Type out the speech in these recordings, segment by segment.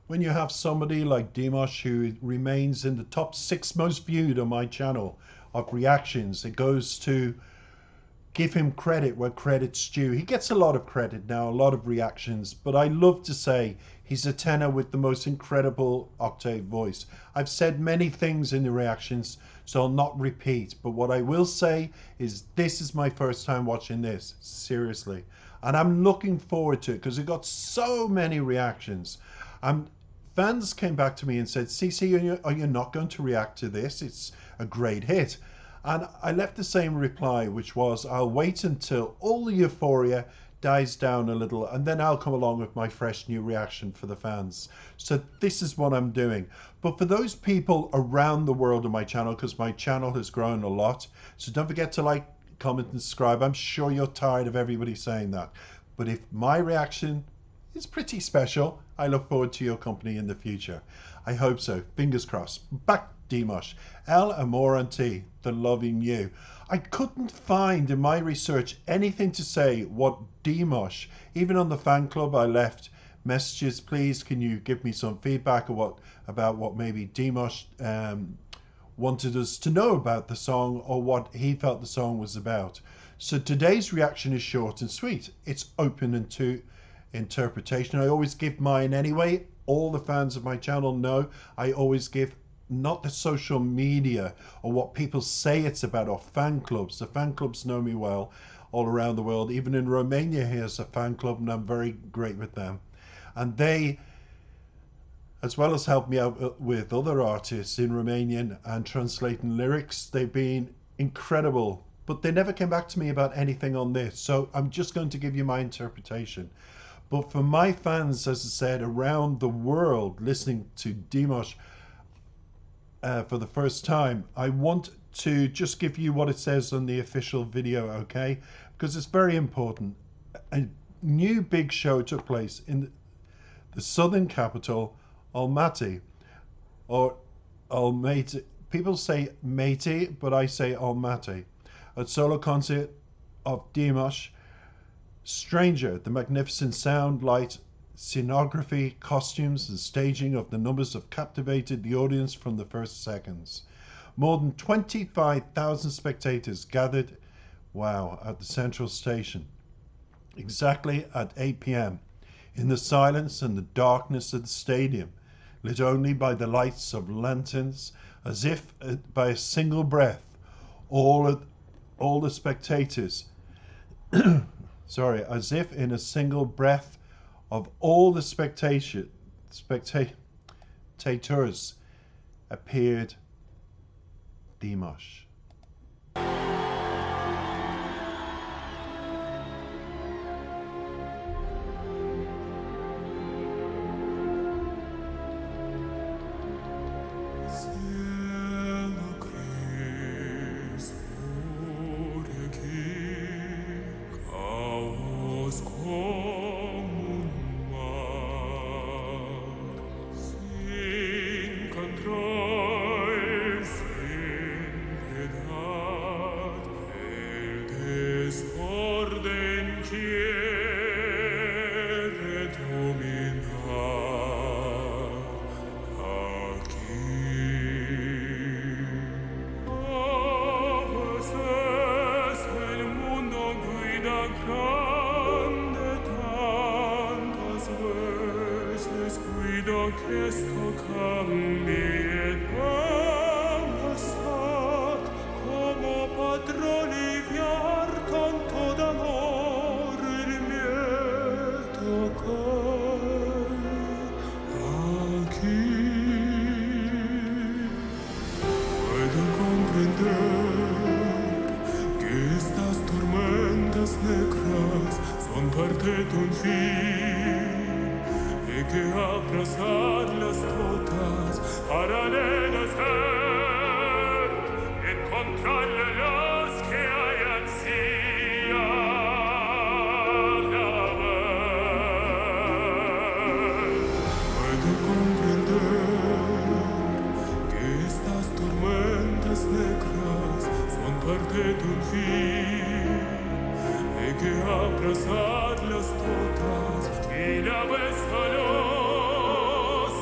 when you have somebody like Dimash who remains in the top 6 most viewed on my channel of reactions. It goes to give him credit where credit's due. He gets a lot of credit now, a lot of reactions, but I love to say he's a tenor with the most incredible octave voice. I've said many things in the reactions, so I'll not repeat, but what I will say is this is my first time watching this, seriously. And I'm looking forward to it because it got so many reactions. Fans came back to me and said, CC, are you not going to react to this? It's a great hit. And I left the same reply, which was, I'll wait until all the euphoria dies down a little, and then I'll come along with my fresh new reaction for the fans. So this is what I'm doing. But for those people around the world on my channel, because my channel has grown a lot, so don't forget to like, comment, and subscribe. I'm sure you're tired of everybody saying that. But if my reaction is pretty special, I look forward to your company in the future. I hope so. Fingers crossed. Back Dimash. El Amor Anti, the loving you. I couldn't find in my research anything to say what Dimash, even on the fan club I left messages, please can you give me some feedback about what maybe Dimash wanted us to know about the song or what he felt the song was about. So today's reaction is short and sweet. It's open and to interpretation. I always give mine anyway. All the fans of my channel know I always give not the social media or what people say it's about or fan clubs. The fan clubs know me well all around the world. Even in Romania here's a fan club and I'm very great with them. And they, as well as help me out with other artists in Romanian and translating lyrics, they've been incredible. But they never came back to me about anything on this. So I'm just going to give you my interpretation. But for my fans, as I said, around the world listening to Dimash for the first time, I want to just give you what it says on the official video, okay? Because it's very important. A new big show took place in the southern capital, Almaty, or Almaty. People say Matey, but I say Almaty. A solo concert of Dimash. Stranger, the magnificent sound, light, scenography, costumes, and staging of the numbers have captivated the audience from the first seconds. More than 25,000 spectators gathered, wow, at the central station, exactly at 8 p.m. in the silence and the darkness of the stadium, lit only by the lights of lanterns, as if by a single breath, all the spectators as if in a single breath of all the spectators appeared Dimash. Questo cambierà passat come padroni viar tanto d'amore il mio toccare a chi puede comprender que estas tormentas negras son parte de un fin que abrazar las todas para renacer, encontrar la luz que hay ansía la ver. Puedo comprender que estas tormentas negras son parte de un fin, que abrazar las todas y la vez a los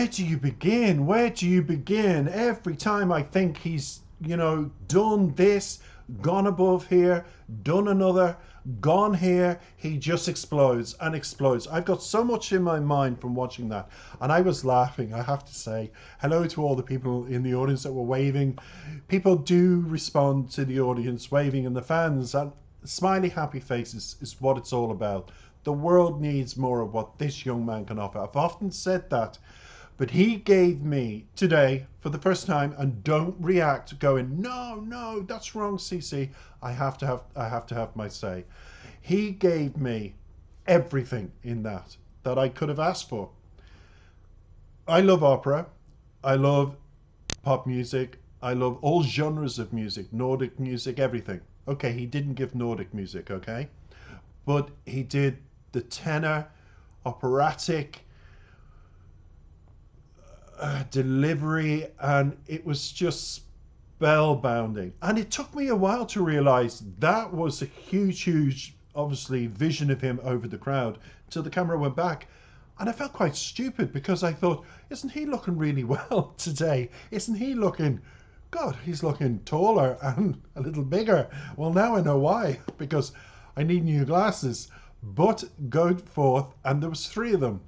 where do you begin? Where do you begin? Every time I think he's, done this, gone above here, done another, gone here, he just explodes and explodes. I've got so much in my mind from watching that. And I was laughing, I have to say. Hello to all the people in the audience that were waving. People do respond to the audience waving and the fans. And smiley, happy faces is what it's all about. The world needs more of what this young man can offer. I've often said that. But he gave me today for the first time, and don't react going, no, that's wrong, CC. I have to have my say. He gave me everything in that I could have asked for. I love opera. I love pop music. I love all genres of music, Nordic music, everything. Okay, he didn't give Nordic music, okay? But he did the tenor, operatic, delivery, and it was just spellbinding. And it took me a while to realize that was a huge, obviously, vision of him over the crowd till the camera went back. And I felt quite stupid because I thought, isn't he looking really well today? Isn't he looking, God, he's looking taller and a little bigger. Well, now I know why, because I need new glasses. But go forth, and there was three of them,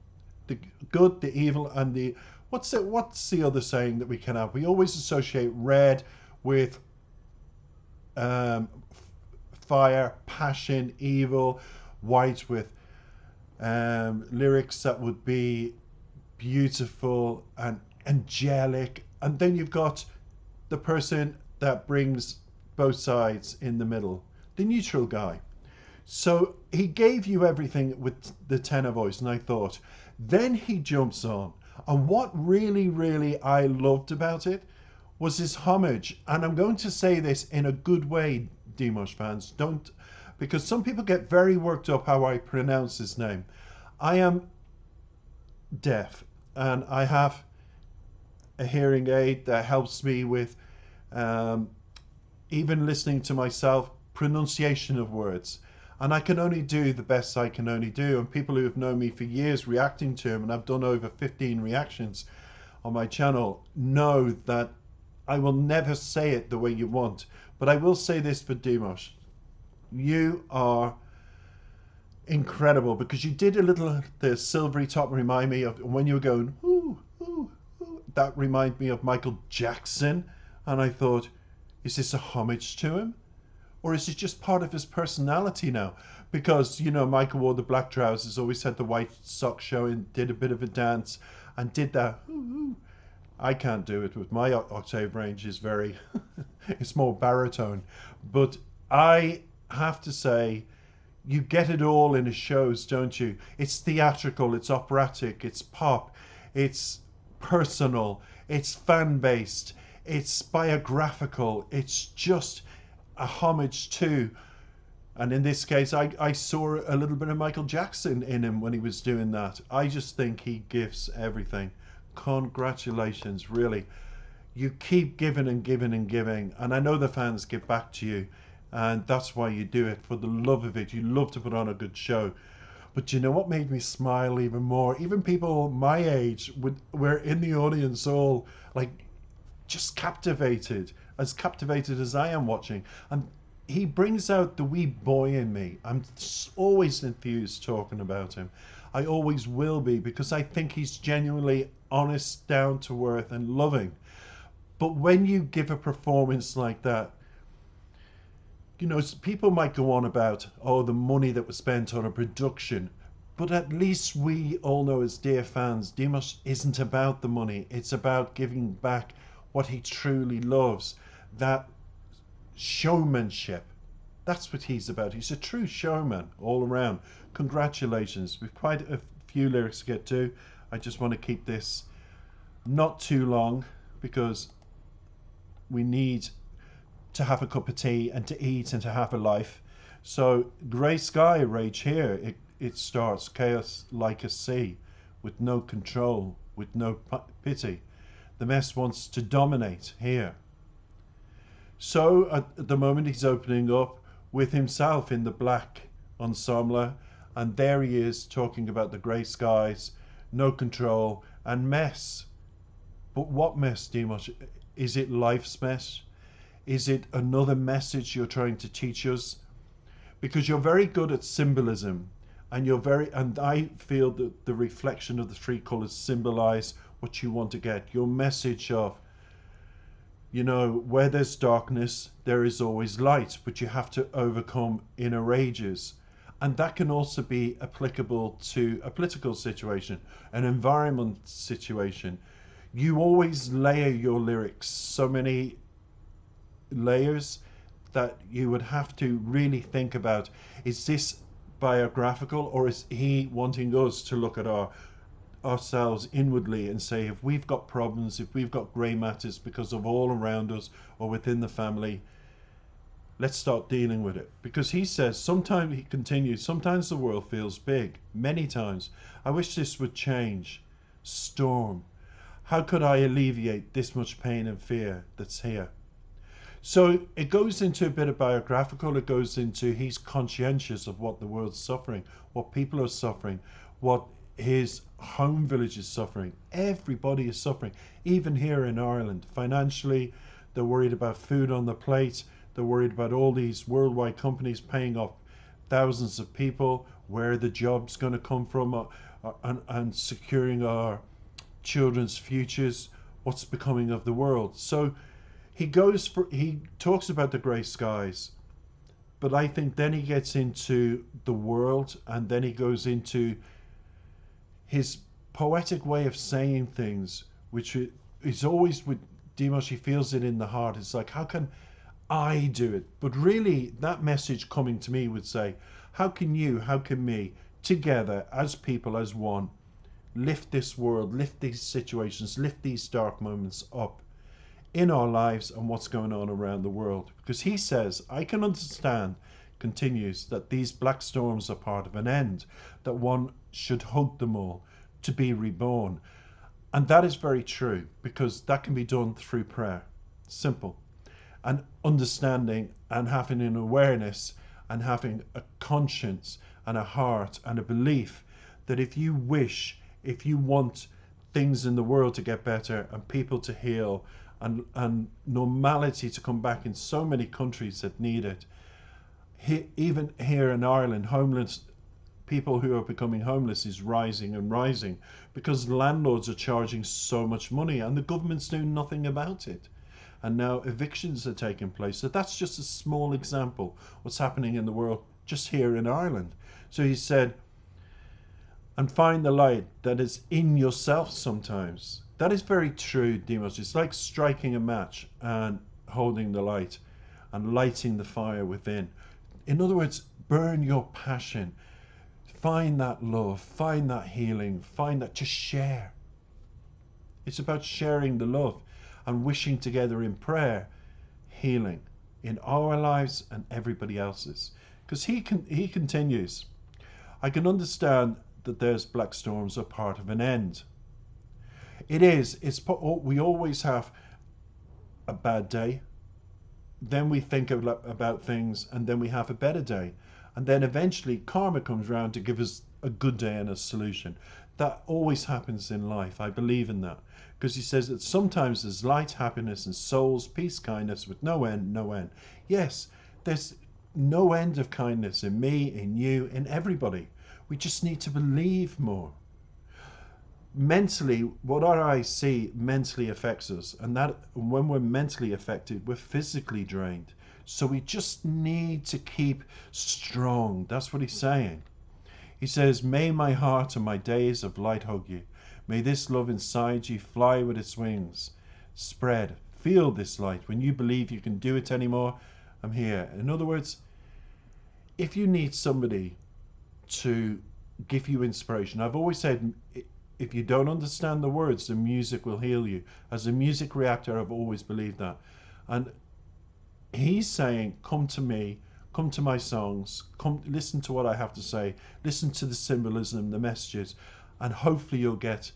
the good, the evil, and the what's the other saying that we can have? We always associate red with fire, passion, evil, white with lyrics that would be beautiful and angelic, and then you've got the person that brings both sides in the middle, the neutral guy. So he gave you everything with the tenor voice, and I thought, then he jumps on. And what really I loved about it was his homage. And I'm going to say this in a good way, Dimash fans. Don't, because some people get very worked up how I pronounce his name. I am deaf, and I have a hearing aid that helps me with even listening to myself, pronunciation of words. And I can only do the best I can only do. And people who have known me for years reacting to him, and I've done over 15 reactions on my channel, know that I will never say it the way you want. But I will say this for Dimash. You are incredible, because you did a little, the silvery top remind me of when you were going, ooh, ooh, ooh. That reminded me of Michael Jackson. And I thought, is this a homage to him? Or is it just part of his personality now? Because, Michael wore the black trousers, always had the white socks showing, did a bit of a dance, and did that. Ooh. I can't do it with my octave range. Is very, it's more baritone. But I have to say, you get it all in his shows, don't you? It's theatrical, it's operatic, it's pop, it's personal, it's fan-based, it's biographical, it's just a homage to, and in this case I saw a little bit of Michael Jackson in him when he was doing that. I just think he gives everything. Congratulations, really. You keep giving and giving and giving, and I know the fans give back to you, and that's why you do it, for the love of it. You love to put on a good show. But you know what made me smile even more? Even people my age were in the audience all like just captivated as I am watching. And he brings out the wee boy in me. I'm always enthused talking about him. I always will be, because I think he's genuinely honest, down to earth, and loving. But when you give a performance like that, people might go on about, the money that was spent on a production. But at least we all know, as dear fans, Dimash isn't about the money. It's about giving back what he truly loves. That showmanship. That's what he's about. He's a true showman all around. Congratulations. We've quite a few lyrics to get to. I just want to keep this not too long, because we need to have a cup of tea and to eat and to have a life. So grey sky rage here. It starts chaos like a sea, with no control, with no pity. The mess wants to dominate here. So at the moment he's opening up with himself in the black ensemble, and there he is talking about the grey skies, no control, and mess. But what mess, Dimash? Is it life's mess? Is it another message you're trying to teach us? Because you're very good at symbolism, and I feel that the reflection of the three colors symbolize what you want to get. Your message of, where there's darkness, there is always light, but you have to overcome inner rages. And that can also be applicable to a political situation, an environment situation. You always layer your lyrics so many layers that you would have to really think about, is this biographical, or is he wanting us to look at ourselves inwardly and say, if we've got problems, if we've got grey matters because of all around us or within the family, let's start dealing with it. Because he says, sometimes, he continues, sometimes the world feels big, many times. I wish this would change. Storm. How could I alleviate this much pain and fear that's here? So it goes into a bit of biographical, it goes into he's conscientious of what the world's suffering, what people are suffering, what his home village is suffering. Everybody is suffering, even here in Ireland. Financially, they're worried about food on the plate, they're worried about all these worldwide companies paying off thousands of people, where the job's going to come from, and securing our children's futures, what's becoming of the world. So he talks about the grey skies, but I think then he gets into the world, and then he goes into his poetic way of saying things, which is always with Dimash, he feels it in the heart. It's like, how can I do it? But really, that message coming to me would say, how can me, together as people, as one, lift this world, lift these situations, lift these dark moments up in our lives and what's going on around the world? Because he says, I can understand, continues, that these black storms are part of an end, that one should hug them all to be reborn. And that is very true, because that can be done through prayer. Simple. And understanding and having an awareness and having a conscience and a heart and a belief that if you want things in the world to get better and people to heal and normality to come back in so many countries that need it. Even here in Ireland, people who are becoming homeless is rising and rising because landlords are charging so much money and the government's doing nothing about it. And now evictions are taking place. So that's just a small example what's happening in the world just here in Ireland. So he said, and find the light that is in yourself sometimes. That is very true, Dimash. It's like striking a match and holding the light and lighting the fire within. In other words, burn your passion. Find that love, find that healing, just share. It's about sharing the love and wishing together in prayer, healing in our lives and everybody else's. Because he continues, I can understand that there's black storms are part of an end. We always have a bad day, then we think about things, and then we have a better day, and then eventually karma comes around to give us a good day and a solution. That always happens in life. I believe in that, because he says that sometimes there's light, happiness, and souls, peace, kindness with no end. Yes, there's no end of kindness in me, in you, in everybody. We just need to believe more. Mentally, what our eyes see mentally affects us, and that when we're mentally affected, we're physically drained. So we just need to keep strong. That's what he's saying. He says, may my heart and my days of light hug you. May this love inside you fly with its wings. Spread. Feel this light. When you believe you can do it anymore, I'm here. In other words, if you need somebody to give you inspiration, I've always said, if you don't understand the words, the music will heal you. As a music reactor, I've always believed that. And he's saying, come to me, come to my songs, come listen to what I have to say, listen to the symbolism, the messages, and hopefully you'll get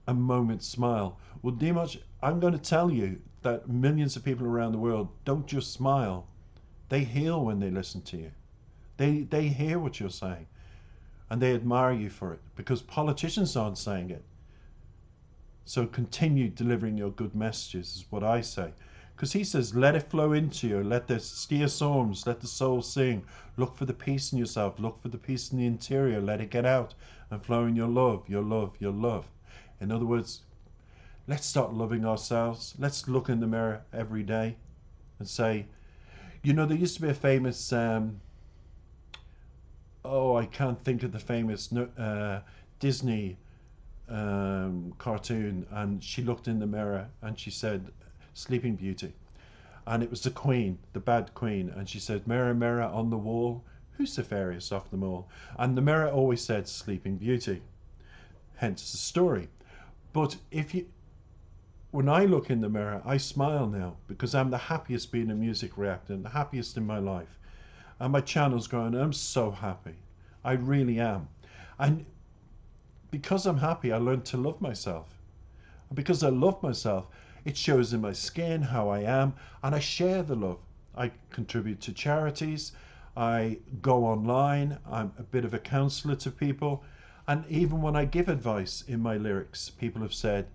a moment's smile. Well, Dimash, I'm going to tell you that millions of people around the world don't just smile. They heal when they listen to you. They hear what you're saying, and they admire you for it, because politicians aren't saying it. So continue delivering your good messages, is what I say. Because he says, let it flow into you. Let the steer psalms, let the soul sing. Look for the peace in yourself. Look for the peace in the interior. Let it get out and flow in your love, your love, your love. In other words, let's start loving ourselves. Let's look in the mirror every day and say, you know, there used to be a famous, I can't think of the famous Disney cartoon, and she looked in the mirror and she said, Sleeping Beauty. And it was the queen, the bad queen, and she said, mirror, mirror on the wall, who's the fairest of them all? And the mirror always said Sleeping Beauty, hence the story. But when I look in the mirror, I smile now because I'm the happiest being a music reactor and the happiest in my life. And my channel's growing. I'm so happy. I really am. And because I'm happy, I learned to love myself. And because I love myself, it shows in my skin how I am, and I share the love. I contribute to charities. I go online. I'm a bit of a counselor to people. And even when I give advice in my lyrics, people have said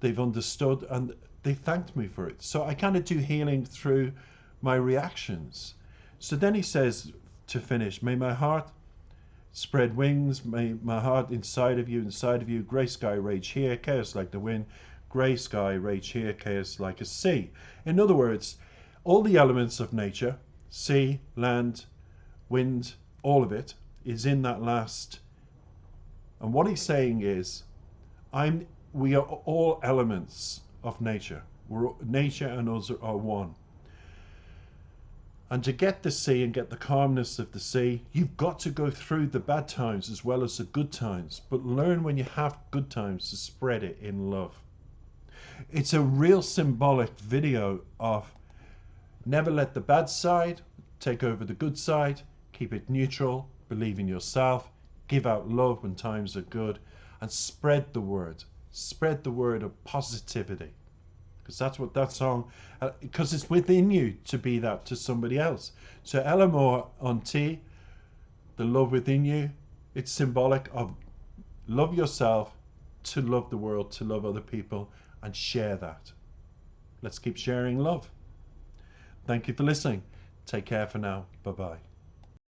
they've understood and they thanked me for it. So I kind of do healing through my reactions. So then he says to finish, may my heart spread wings, may my heart inside of you, grey sky rage here, chaos like the wind, grey sky rage here, chaos like a sea. In other words, all the elements of nature, sea, land, wind, all of it is in that last. And what he's saying is, we are all elements of nature. Nature and us are one. And to get the sea and get the calmness of the sea, you've got to go through the bad times as well as the good times. But learn when you have good times to spread it in love. It's a real symbolic video of never let the bad side take over the good side. Keep it neutral. Believe in yourself. Give out love when times are good. And spread the word. Spread the word of positivity. Because that's what that song, because it's within you to be that to somebody else. So Ellamore on T, the love within you, it's symbolic of love yourself, to love the world, to love other people, and share that. Let's keep sharing love. Thank you for listening. Take care for now. Bye-bye.